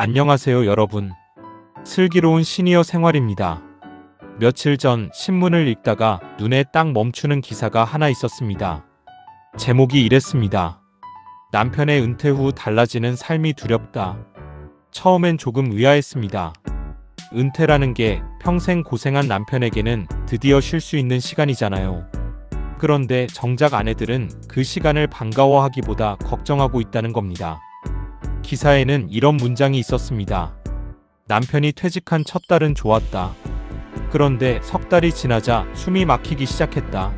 안녕하세요 여러분. 슬기로운 시니어 생활입니다. 며칠 전 신문을 읽다가 눈에 딱 멈추는 기사가 하나 있었습니다. 제목이 이랬습니다. 남편의 은퇴 후 달라지는 삶이 두렵다. 처음엔 조금 의아했습니다. 은퇴라는 게 평생 고생한 남편에게는 드디어 쉴 수 있는 시간이잖아요. 그런데 정작 아내들은 그 시간을 반가워하기보다 걱정하고 있다는 겁니다. 기사에는 이런 문장이 있었습니다. 남편이 퇴직한 첫 달은 좋았다. 그런데 석 달이 지나자 숨이 막히기 시작했다.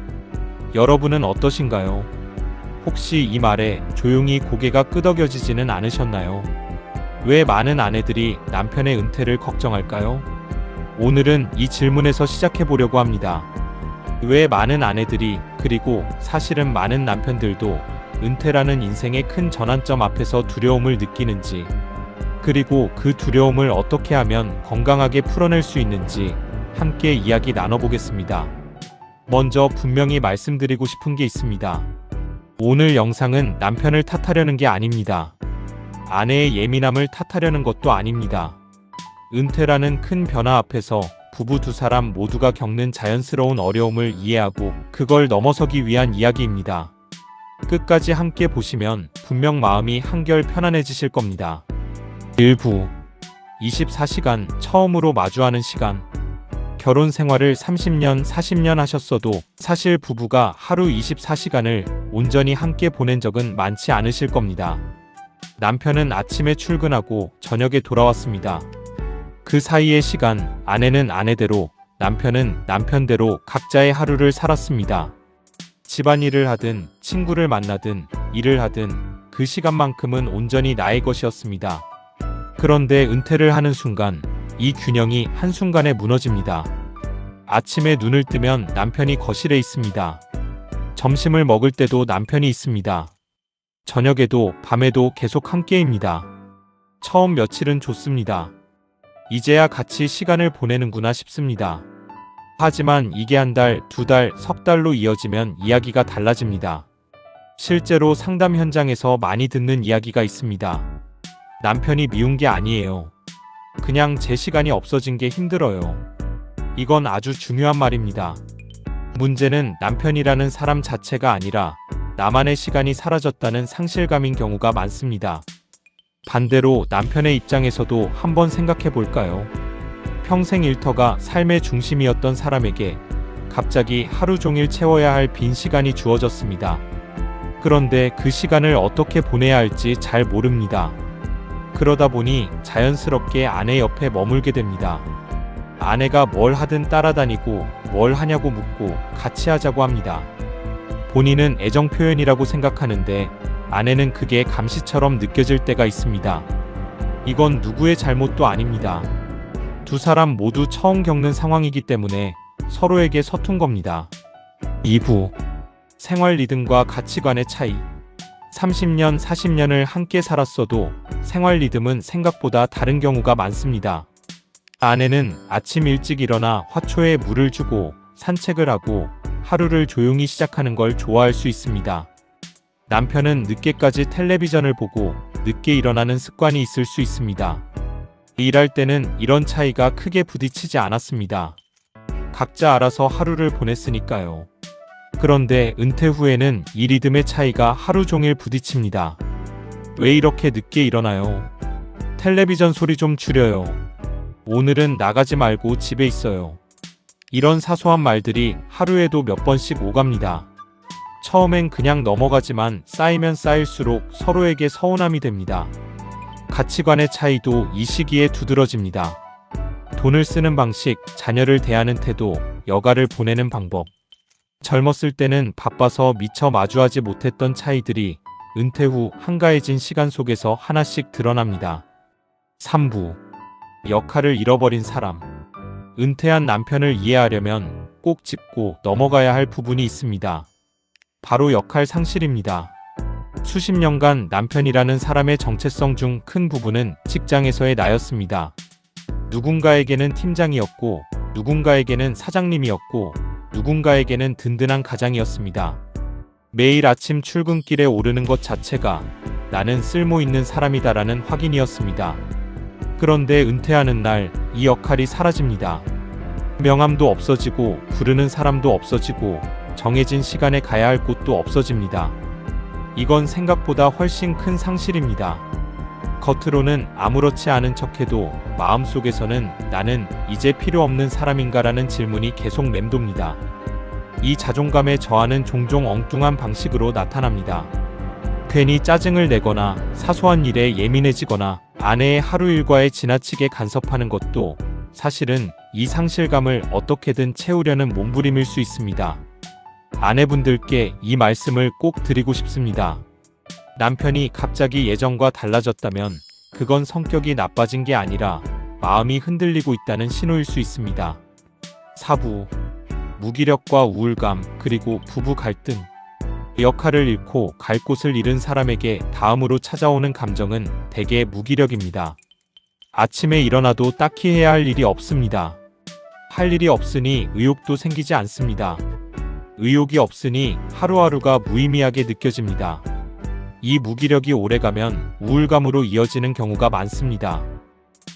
여러분은 어떠신가요? 혹시 이 말에 조용히 고개가 끄덕여지지는 않으셨나요? 왜 많은 아내들이 남편의 은퇴를 걱정할까요? 오늘은 이 질문에서 시작해 보려고 합니다. 왜 많은 아내들이, 그리고 사실은 많은 남편들도 은퇴라는 인생의 큰 전환점 앞에서 두려움을 느끼는지, 그리고 그 두려움을 어떻게 하면 건강하게 풀어낼 수 있는지 함께 이야기 나눠보겠습니다. 먼저 분명히 말씀드리고 싶은 게 있습니다. 오늘 영상은 남편을 탓하려는 게 아닙니다. 아내의 예민함을 탓하려는 것도 아닙니다. 은퇴라는 큰 변화 앞에서 부부 두 사람 모두가 겪는 자연스러운 어려움을 이해하고 그걸 넘어서기 위한 이야기입니다. 끝까지 함께 보시면 분명 마음이 한결 편안해지실 겁니다. 일부 24시간 처음으로 마주하는 시간. 결혼 생활을 30년, 40년 하셨어도 사실 부부가 하루 24시간을 온전히 함께 보낸 적은 많지 않으실 겁니다. 남편은 아침에 출근하고 저녁에 돌아왔습니다. 그 사이의 시간, 아내는 아내대로, 남편은 남편대로 각자의 하루를 살았습니다. 집안일을 하든 친구를 만나든 일을 하든 그 시간만큼은 온전히 나의 것이었습니다. 그런데 은퇴를 하는 순간 이 균형이 한순간에 무너집니다. 아침에 눈을 뜨면 남편이 거실에 있습니다. 점심을 먹을 때도 남편이 있습니다. 저녁에도 밤에도 계속 함께입니다. 처음 며칠은 좋습니다. 이제야 같이 시간을 보내는구나 싶습니다. 하지만 이게 한 달, 두 달, 석 달로 이어지면 이야기가 달라집니다. 실제로 상담 현장에서 많이 듣는 이야기가 있습니다. 남편이 미운 게 아니에요. 그냥 제 시간이 없어진 게 힘들어요. 이건 아주 중요한 말입니다. 문제는 남편이라는 사람 자체가 아니라 나만의 시간이 사라졌다는 상실감인 경우가 많습니다. 반대로 남편의 입장에서도 한번 생각해 볼까요? 평생 일터가 삶의 중심이었던 사람에게 갑자기 하루 종일 채워야 할 빈 시간이 주어졌습니다. 그런데 그 시간을 어떻게 보내야 할지 잘 모릅니다. 그러다 보니 자연스럽게 아내 옆에 머물게 됩니다. 아내가 뭘 하든 따라다니고 뭘 하냐고 묻고 같이 하자고 합니다. 본인은 애정 표현이라고 생각하는데 아내는 그게 감시처럼 느껴질 때가 있습니다. 이건 누구의 잘못도 아닙니다. 두 사람 모두 처음 겪는 상황이기 때문에 서로에게 서툰 겁니다. 2부 생활 리듬과 가치관의 차이. 30년, 40년을 함께 살았어도 생활 리듬은 생각보다 다른 경우가 많습니다. 아내는 아침 일찍 일어나 화초에 물을 주고 산책을 하고 하루를 조용히 시작하는 걸 좋아할 수 있습니다. 남편은 늦게까지 텔레비전을 보고 늦게 일어나는 습관이 있을 수 있습니다. 일할 때는 이런 차이가 크게 부딪히지 않았습니다. 각자 알아서 하루를 보냈으니까요. 그런데 은퇴 후에는 이 리듬의 차이가 하루 종일 부딪힙니다. 왜 이렇게 늦게 일어나요? 텔레비전 소리 좀 줄여요. 오늘은 나가지 말고 집에 있어요. 이런 사소한 말들이 하루에도 몇 번씩 오갑니다. 처음엔 그냥 넘어가지만 쌓이면 쌓일수록 서로에게 서운함이 됩니다. 가치관의 차이도 이 시기에 두드러집니다. 돈을 쓰는 방식, 자녀를 대하는 태도, 여가를 보내는 방법. 젊었을 때는 바빠서 미처 마주하지 못했던 차이들이 은퇴 후 한가해진 시간 속에서 하나씩 드러납니다. 3부 역할을 잃어버린 사람. 은퇴한 남편을 이해하려면 꼭 짚고 넘어가야 할 부분이 있습니다. 바로 역할 상실입니다. 수십 년간 남편이라는 사람의 정체성 중 큰 부분은 직장에서의 나였습니다. 누군가에게는 팀장이었고, 누군가에게는 사장님이었고, 누군가에게는 든든한 가장이었습니다. 매일 아침 출근길에 오르는 것 자체가 나는 쓸모있는 사람이다라는 확인이었습니다. 그런데 은퇴하는 날 이 역할이 사라집니다. 명함도 없어지고 부르는 사람도 없어지고 정해진 시간에 가야 할 곳도 없어집니다. 이건 생각보다 훨씬 큰 상실입니다. 겉으로는 아무렇지 않은 척해도 마음속에서는 나는 이제 필요 없는 사람인가라는 질문이 계속 맴돕니다. 이 자존감의 저하는 종종 엉뚱한 방식으로 나타납니다. 괜히 짜증을 내거나 사소한 일에 예민해지거나 아내의 하루 일과에 지나치게 간섭하는 것도 사실은 이 상실감을 어떻게든 채우려는 몸부림일 수 있습니다. 아내분들께 이 말씀을 꼭 드리고 싶습니다. 남편이 갑자기 예전과 달라졌다면 그건 성격이 나빠진 게 아니라 마음이 흔들리고 있다는 신호일 수 있습니다. 사부, 무기력과 우울감, 그리고 부부 갈등. 역할을 잃고 갈 곳을 잃은 사람에게 다음으로 찾아오는 감정은 대개 무기력입니다. 아침에 일어나도 딱히 해야 할 일이 없습니다. 할 일이 없으니 의욕도 생기지 않습니다. 의욕이 없으니 하루하루가 무의미하게 느껴집니다. 이 무기력이 오래가면 우울감으로 이어지는 경우가 많습니다.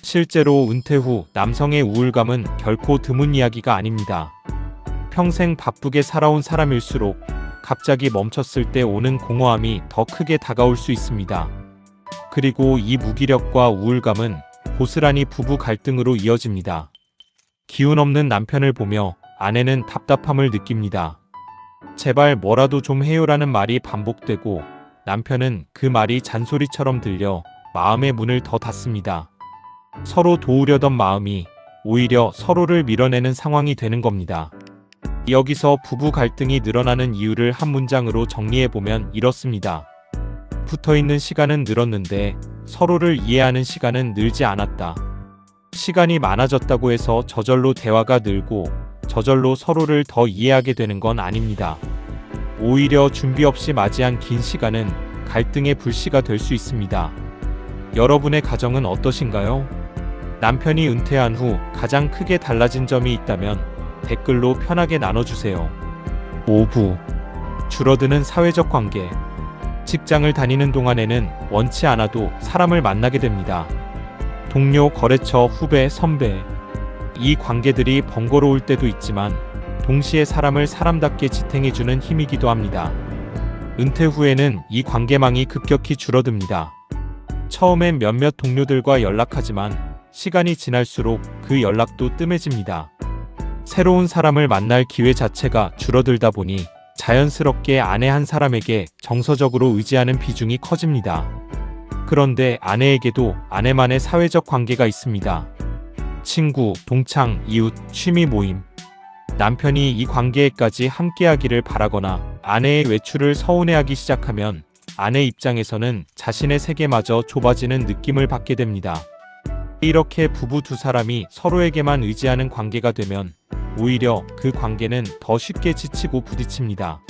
실제로 은퇴 후 남성의 우울감은 결코 드문 이야기가 아닙니다. 평생 바쁘게 살아온 사람일수록 갑자기 멈췄을 때 오는 공허함이 더 크게 다가올 수 있습니다. 그리고 이 무기력과 우울감은 고스란히 부부 갈등으로 이어집니다. 기운 없는 남편을 보며 아내는 답답함을 느낍니다. 제발 뭐라도 좀 해요라는 말이 반복되고 남편은 그 말이 잔소리처럼 들려 마음의 문을 더 닫습니다. 서로 도우려던 마음이 오히려 서로를 밀어내는 상황이 되는 겁니다. 여기서 부부 갈등이 늘어나는 이유를 한 문장으로 정리해보면 이렇습니다. 붙어있는 시간은 늘었는데 서로를 이해하는 시간은 늘지 않았다. 시간이 많아졌다고 해서 저절로 대화가 늘고 저절로 서로를 더 이해하게 되는 건 아닙니다. 오히려 준비 없이 맞이한 긴 시간은 갈등의 불씨가 될 수 있습니다. 여러분의 가정은 어떠신가요? 남편이 은퇴한 후 가장 크게 달라진 점이 있다면 댓글로 편하게 나눠주세요. 5부. 줄어드는 사회적 관계. 직장을 다니는 동안에는 원치 않아도 사람을 만나게 됩니다. 동료, 거래처, 후배, 선배. 이 관계들이 번거로울 때도 있지만 동시에 사람을 사람답게 지탱해주는 힘이기도 합니다. 은퇴 후에는 이 관계망이 급격히 줄어듭니다. 처음엔 몇몇 동료들과 연락하지만 시간이 지날수록 그 연락도 뜸해집니다. 새로운 사람을 만날 기회 자체가 줄어들다 보니 자연스럽게 아내 한 사람에게 정서적으로 의지하는 비중이 커집니다. 그런데 아내에게도 아내만의 사회적 관계가 있습니다. 친구, 동창, 이웃, 취미 모임. 남편이 이 관계에까지 함께하기를 바라거나 아내의 외출을 서운해하기 시작하면 아내 입장에서는 자신의 세계마저 좁아지는 느낌을 받게 됩니다. 이렇게 부부 두 사람이 서로에게만 의지하는 관계가 되면 오히려 그 관계는 더 쉽게 지치고 부딪힙니다.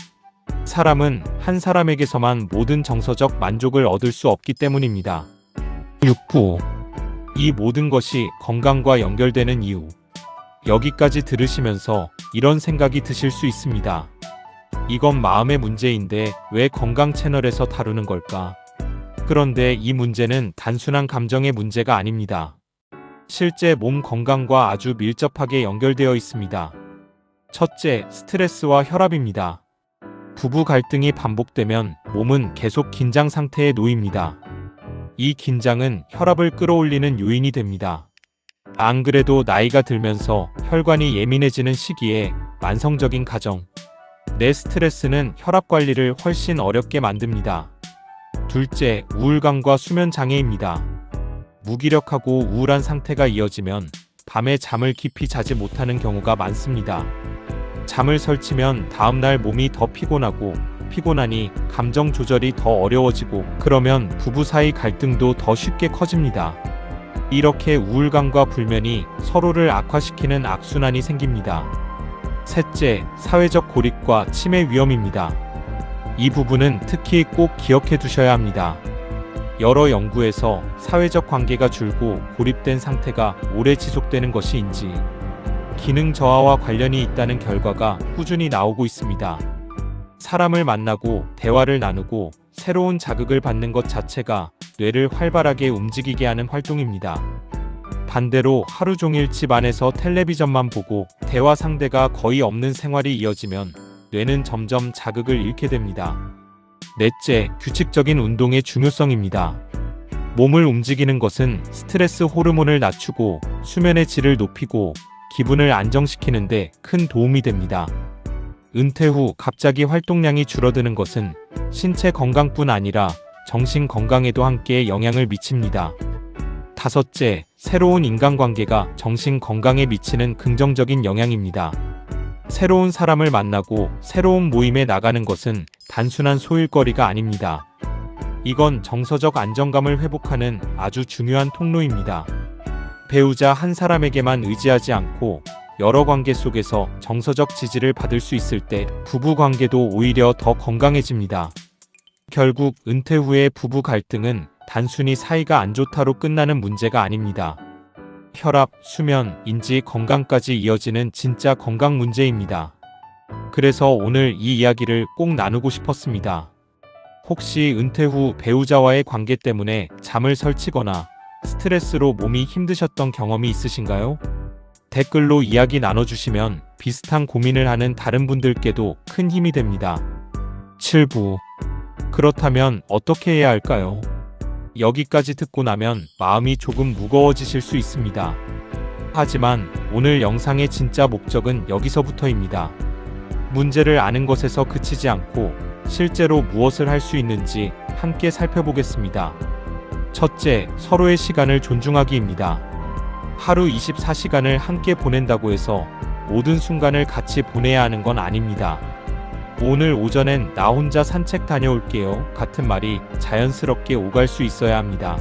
사람은 한 사람에게서만 모든 정서적 만족을 얻을 수 없기 때문입니다. 6부. 이 모든 것이 건강과 연결되는 이유. 여기까지 들으시면서 이런 생각이 드실 수 있습니다. 이건 마음의 문제인데 왜 건강 채널에서 다루는 걸까? 그런데 이 문제는 단순한 감정의 문제가 아닙니다. 실제 몸 건강과 아주 밀접하게 연결되어 있습니다. 첫째, 스트레스와 혈압입니다. 부부 갈등이 반복되면 몸은 계속 긴장 상태에 놓입니다. 이 긴장은 혈압을 끌어올리는 요인이 됩니다. 안 그래도 나이가 들면서 혈관이 예민해지는 시기에 만성적인 가정, 내 스트레스는 혈압 관리를 훨씬 어렵게 만듭니다. 둘째, 우울감과 수면 장애입니다. 무기력하고 우울한 상태가 이어지면 밤에 잠을 깊이 자지 못하는 경우가 많습니다. 잠을 설치면 다음날 몸이 더 피곤하고 피곤하니 감정 조절이 더 어려워지고 그러면 부부 사이 갈등도 더 쉽게 커집니다. 이렇게 우울감과 불면이 서로를 악화시키는 악순환이 생깁니다. 셋째, 사회적 고립과 치매 위험입니다. 이 부분은 특히 꼭 기억해 두셔야 합니다. 여러 연구에서 사회적 관계가 줄고 고립된 상태가 오래 지속되는 것인지 기능 저하와 관련이 있다는 결과가 꾸준히 나오고 있습니다. 사람을 만나고 대화를 나누고 새로운 자극을 받는 것 자체가 뇌를 활발하게 움직이게 하는 활동입니다. 반대로 하루 종일 집 안에서 텔레비전만 보고 대화 상대가 거의 없는 생활이 이어지면 뇌는 점점 자극을 잃게 됩니다. 넷째, 규칙적인 운동의 중요성입니다. 몸을 움직이는 것은 스트레스 호르몬을 낮추고 수면의 질을 높이고 기분을 안정시키는 데 큰 도움이 됩니다. 은퇴 후 갑자기 활동량이 줄어드는 것은 신체 건강뿐 아니라 정신 건강에도 함께 영향을 미칩니다. 다섯째, 새로운 인간관계가 정신 건강에 미치는 긍정적인 영향입니다. 새로운 사람을 만나고 새로운 모임에 나가는 것은 단순한 소일거리가 아닙니다. 이건 정서적 안정감을 회복하는 아주 중요한 통로입니다. 배우자 한 사람에게만 의지하지 않고 여러 관계 속에서 정서적 지지를 받을 수 있을 때 부부 관계도 오히려 더 건강해집니다. 결국 은퇴 후의 부부 갈등은 단순히 사이가 안 좋다로 끝나는 문제가 아닙니다. 혈압, 수면, 인지 건강까지 이어지는 진짜 건강 문제입니다. 그래서 오늘 이 이야기를 꼭 나누고 싶었습니다. 혹시 은퇴 후 배우자와의 관계 때문에 잠을 설치거나 스트레스로 몸이 힘드셨던 경험이 있으신가요? 댓글로 이야기 나눠주시면 비슷한 고민을 하는 다른 분들께도 큰 힘이 됩니다. 7부. 그렇다면 어떻게 해야 할까요? 여기까지 듣고 나면 마음이 조금 무거워지실 수 있습니다. 하지만 오늘 영상의 진짜 목적은 여기서부터입니다. 문제를 아는 것에서 그치지 않고 실제로 무엇을 할 수 있는지 함께 살펴보겠습니다. 첫째, 서로의 시간을 존중하기입니다. 하루 24시간을 함께 보낸다고 해서 모든 순간을 같이 보내야 하는 건 아닙니다. 오늘 오전엔 나 혼자 산책 다녀올게요 같은 말이 자연스럽게 오갈 수 있어야 합니다.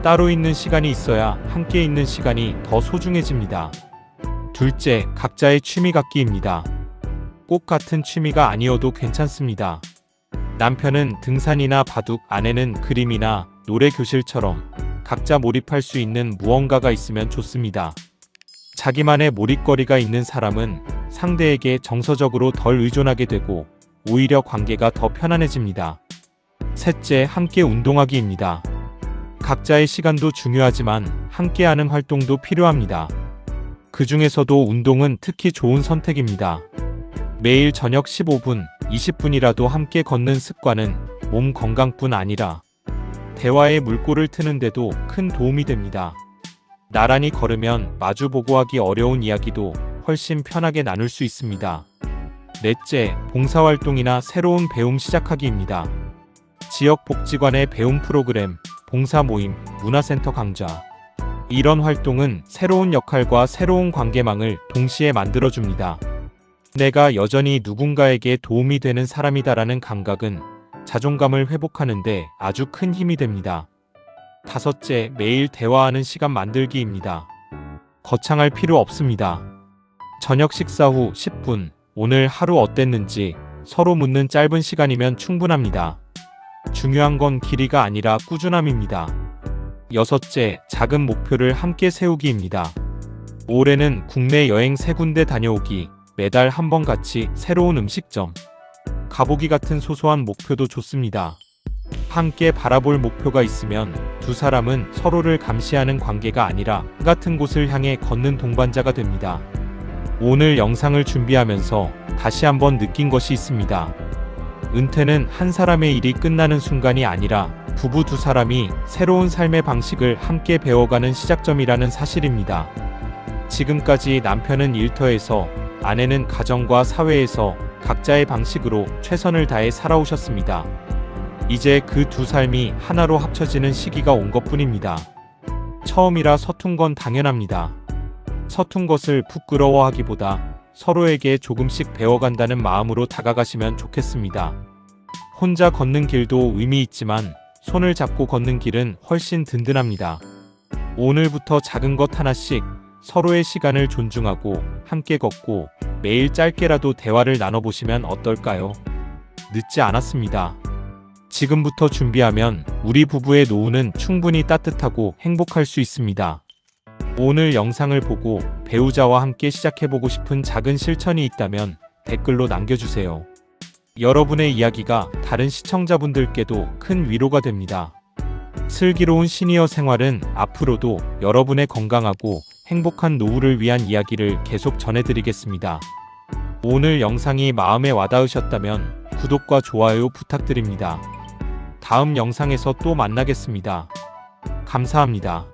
따로 있는 시간이 있어야 함께 있는 시간이 더 소중해집니다. 둘째, 각자의 취미 갖기입니다. 꼭 같은 취미가 아니어도 괜찮습니다. 남편은 등산이나 바둑, 아내는 그림이나 노래 교실처럼 각자 몰입할 수 있는 무언가가 있으면 좋습니다. 자기만의 몰입거리가 있는 사람은 상대에게 정서적으로 덜 의존하게 되고 오히려 관계가 더 편안해집니다. 셋째, 함께 운동하기입니다. 각자의 시간도 중요하지만 함께하는 활동도 필요합니다. 그 중에서도 운동은 특히 좋은 선택입니다. 매일 저녁 15분, 20분이라도 함께 걷는 습관은 몸 건강뿐 아니라 대화의 물꼬를 트는데도 큰 도움이 됩니다. 나란히 걸으면 마주보고 하기 어려운 이야기도 훨씬 편하게 나눌 수 있습니다. 넷째, 봉사활동이나 새로운 배움 시작하기입니다. 지역복지관의 배움 프로그램, 봉사 모임, 문화센터 강좌. 이런 활동은 새로운 역할과 새로운 관계망을 동시에 만들어줍니다. 내가 여전히 누군가에게 도움이 되는 사람이다라는 감각은 자존감을 회복하는 데 아주 큰 힘이 됩니다. 다섯째, 매일 대화하는 시간 만들기입니다. 거창할 필요 없습니다. 저녁 식사 후 10분, 오늘 하루 어땠는지 서로 묻는 짧은 시간이면 충분합니다. 중요한 건 길이가 아니라 꾸준함입니다. 여섯째, 작은 목표를 함께 세우기입니다. 올해는 국내 여행 3군데 다녀오기, 매달 한 번 같이 새로운 음식점 가보기 같은 소소한 목표도 좋습니다. 함께 바라볼 목표가 있으면 두 사람은 서로를 감시하는 관계가 아니라 같은 곳을 향해 걷는 동반자가 됩니다. 오늘 영상을 준비하면서 다시 한번 느낀 것이 있습니다. 은퇴는 한 사람의 일이 끝나는 순간이 아니라 부부 두 사람이 새로운 삶의 방식을 함께 배워가는 시작점이라는 사실입니다. 지금까지 남편은 일터에서, 아내는 가정과 사회에서 각자의 방식으로 최선을 다해 살아오셨습니다. 이제 그 두 삶이 하나로 합쳐지는 시기가 온 것뿐입니다. 처음이라 서툰 건 당연합니다. 서툰 것을 부끄러워하기보다 서로에게 조금씩 배워간다는 마음으로 다가가시면 좋겠습니다. 혼자 걷는 길도 의미 있지만 손을 잡고 걷는 길은 훨씬 든든합니다. 오늘부터 작은 것 하나씩 서로의 시간을 존중하고 함께 걷고 매일 짧게라도 대화를 나눠보시면 어떨까요? 늦지 않았습니다. 지금부터 준비하면 우리 부부의 노후는 충분히 따뜻하고 행복할 수 있습니다. 오늘 영상을 보고 배우자와 함께 시작해보고 싶은 작은 실천이 있다면 댓글로 남겨주세요. 여러분의 이야기가 다른 시청자분들께도 큰 위로가 됩니다. 슬기로운 시니어 생활은 앞으로도 여러분의 건강하고 행복한 노후를 위한 이야기를 계속 전해드리겠습니다. 오늘 영상이 마음에 와닿으셨다면 구독과 좋아요 부탁드립니다. 다음 영상에서 또 만나겠습니다. 감사합니다.